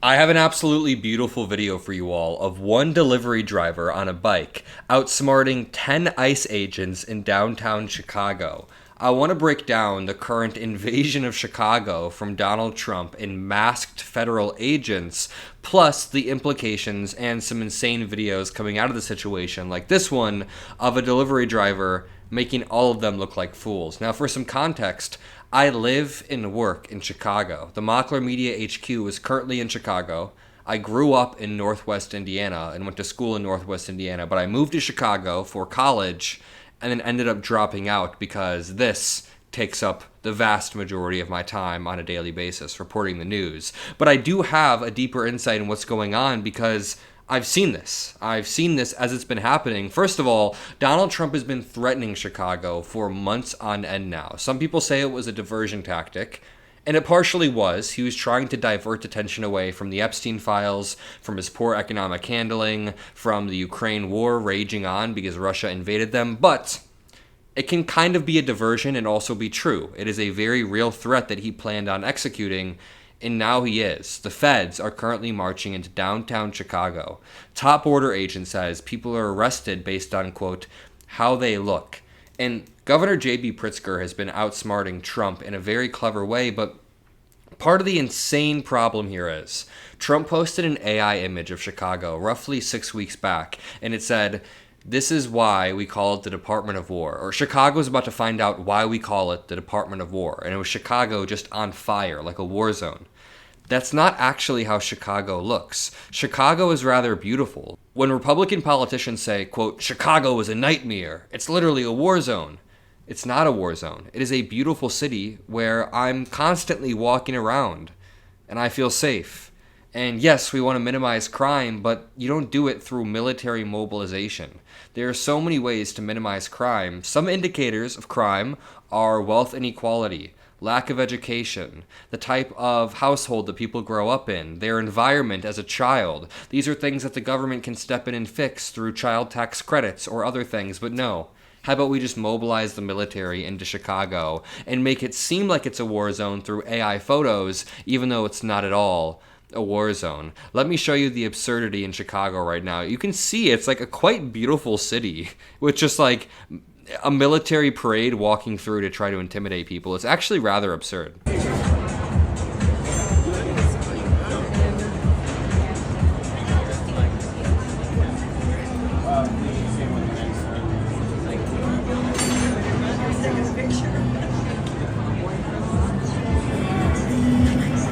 I have an absolutely beautiful video for you all of one delivery driver on a bike outsmarting 10 ICE agents in downtown Chicago. I want to break down the current invasion of Chicago from Donald Trump and masked federal agents, plus the implications and some insane videos coming out of the situation, like this one of a delivery driver making all of them look like fools. Now, for some context, I live and work in Chicago. The Mockler Media HQ is currently in Chicago. I grew up in Northwest Indiana and went to school in Northwest Indiana, but I moved to Chicago for college and then ended up dropping out because this takes up the vast majority of my time on a daily basis reporting the news. But I do have a deeper insight in what's going on because I've seen this. I've seen this as it's been happening. First of all, Donald Trump has been threatening Chicago for months on end now. Some people say it was a diversion tactic, and it partially was. He was trying to divert attention away from the Epstein files, from his poor economic handling, from the Ukraine war raging on because Russia invaded them. But it can kind of be a diversion and also be true. It is a very real threat that he planned on executing. And now he is. The feds are currently marching into downtown Chicago. Top border agent says people are arrested based on, quote, how they look. And Governor J.B. Pritzker has been outsmarting Trump in a very clever way, but part of the insane problem here is Trump posted an AI image of Chicago roughly 6 weeks back, and it said, this is why we call it the Department of War. Or Chicago's about to find out why we call it the Department of War. And it was Chicago just on fire, like a war zone. That's not actually how Chicago looks. Chicago is rather beautiful. When Republican politicians say, quote, Chicago is a nightmare, it's literally a war zone. It's not a war zone. It is a beautiful city where I'm constantly walking around and I feel safe. And yes, we want to minimize crime, but you don't do it through military mobilization. There are so many ways to minimize crime. Some indicators of crime are wealth inequality, lack of education, the type of household that people grow up in, their environment as a child. These are things that the government can step in and fix through child tax credits or other things, but no. How about we just mobilize the military into Chicago and make it seem like it's a war zone through AI photos, even though it's not at all a war zone. Let me show you the absurdity in Chicago right now. You can see it's like a quite beautiful city with just like a military parade walking through to try to intimidate people. It's actually rather absurd.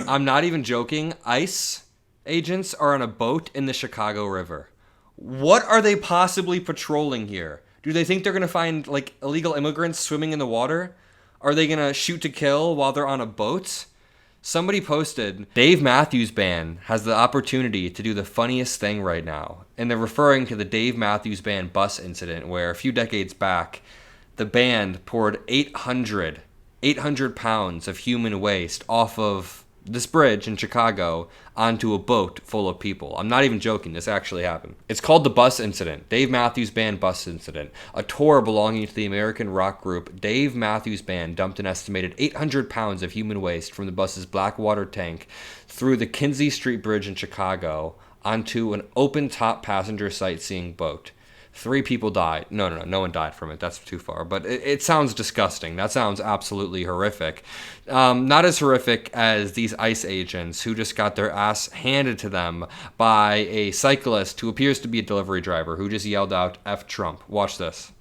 I'm not even joking. ICE agents are on a boat in the Chicago River. What are they possibly patrolling here? Do they think they're going to find like illegal immigrants swimming in the water? Are they going to shoot to kill while they're on a boat? Somebody posted, Dave Matthews Band has the opportunity to do the funniest thing right now. And they're referring to the Dave Matthews Band bus incident where a few decades back, the band poured 800 pounds of human waste off of this bridge in Chicago onto a boat full of people. I'm not even joking. This actually happened. It's called the Bus Incident. Dave Matthews Band Bus Incident. A tour belonging to the American rock group Dave Matthews Band dumped an estimated 800 pounds of human waste from the bus's Blackwater tank through the Kinzie Street Bridge in Chicago onto an open-top passenger sightseeing boat. 3 people died. No one died from it. That's too far. But it sounds disgusting. That sounds absolutely horrific. Not as horrific as these ICE agents who just got their ass handed to them by a cyclist who appears to be a delivery driver who just yelled out, F Trump. Watch this.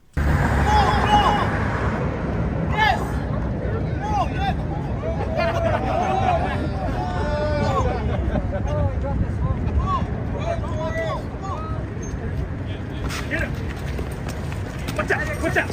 What's that?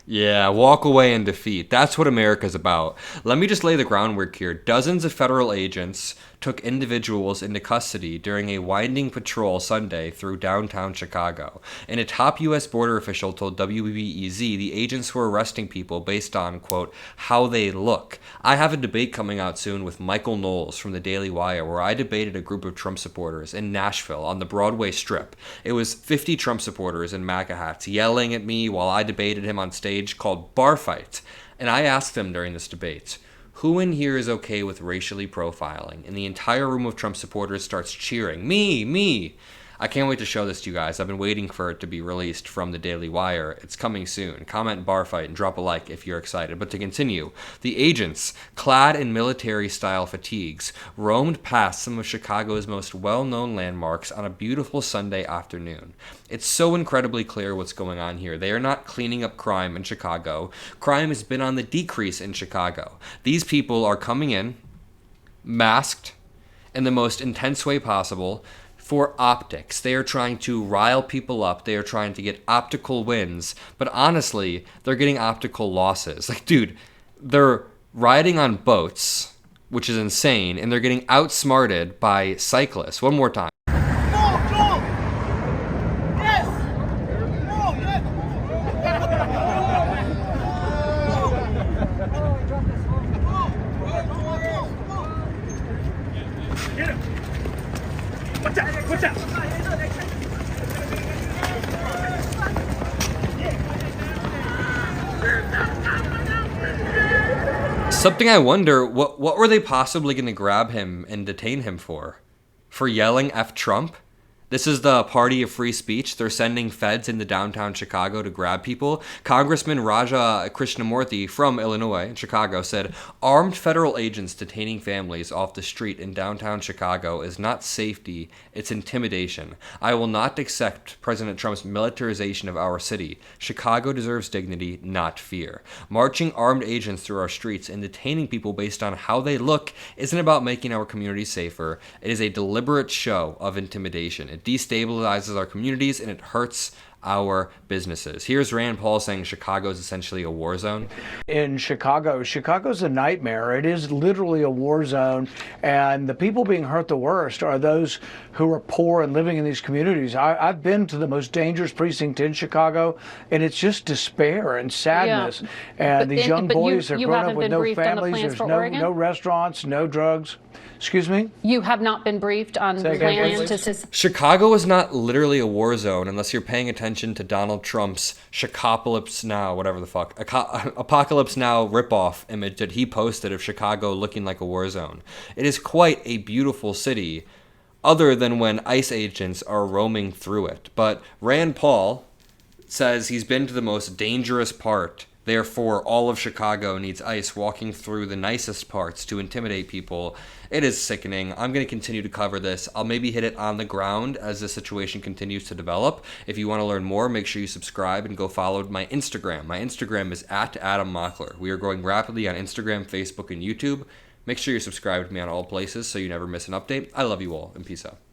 Yeah, walk away in defeat. That's what America's about. Let me just lay the groundwork here. Dozens of federal agents took individuals into custody during a winding patrol Sunday through downtown Chicago. And a top U.S. border official told WBEZ the agents were arresting people based on, quote, how they look. I have a debate coming out soon with Michael Knowles from the Daily Wire where I debated a group of Trump supporters in Nashville on the Broadway Strip. It was 50 Trump supporters in MAGA hats yelling at me while I debated him on stage called Bar Fight. And I asked them during this debate, who in here is okay with racially profiling? And the entire room of Trump supporters starts cheering, me, me. I can't wait to show this to you guys. I've been waiting for it to be released from the Daily Wire. It's coming soon. Comment Bar Fight and drop a like if you're excited. But to continue, the agents, clad in military-style fatigues, roamed past some of Chicago's most well-known landmarks on a beautiful Sunday afternoon. It's so incredibly clear what's going on here. They are not cleaning up crime in Chicago. Crime has been on the decrease in Chicago. These people are coming in, masked, in the most intense way possible, for optics. They are trying to rile people up. They are trying to get optical wins. But honestly, they're getting optical losses. Like, dude, they're riding on boats, which is insane, and they're getting outsmarted by cyclists. One more time. Get him! Watch out! Watch out! Something I wonder, what were they possibly going to grab him and detain him for? For yelling F Trump? This is the party of free speech. They're sending feds into downtown Chicago to grab people. Congressman Raja Krishnamurthy from Illinois in Chicago said, armed federal agents detaining families off the street in downtown Chicago is not safety, it's intimidation. I will not accept President Trump's militarization of our city. Chicago deserves dignity, not fear. Marching armed agents through our streets and detaining people based on how they look isn't about making our community safer. It is a deliberate show of intimidation. It destabilizes our communities and it hurts our businesses. Here's Rand Paul saying Chicago is essentially a war zone. In Chicago's a nightmare. It is literally a war zone, and the people being hurt the worst are those who are poor and living in these communities. I've been to the most dangerous precinct in Chicago, and it's just despair and sadness. Yeah. And these young boys are you grown up haven't with been no briefed on the families. plans There's for Oregon? no restaurants, no drugs. Excuse me? You have not been briefed on Say again, plans please. to... Chicago is not literally a war zone unless you're paying attention to Donald Trump's Chicopolis Now, whatever the fuck, Apocalypse Now ripoff image that he posted of Chicago looking like a war zone. It is quite a beautiful city, other than when ICE agents are roaming through it. But Rand Paul says he's been to the most dangerous part. Therefore, all of Chicago needs ICE walking through the nicest parts to intimidate people. It is sickening. I'm going to continue to cover this. I'll maybe hit it on the ground as the situation continues to develop. If you want to learn more, make sure you subscribe and go follow my Instagram. My Instagram is at Adam Mockler. We are growing rapidly on Instagram, Facebook, and YouTube. Make sure you're subscribed to me on all places so you never miss an update. I love you all, and peace out.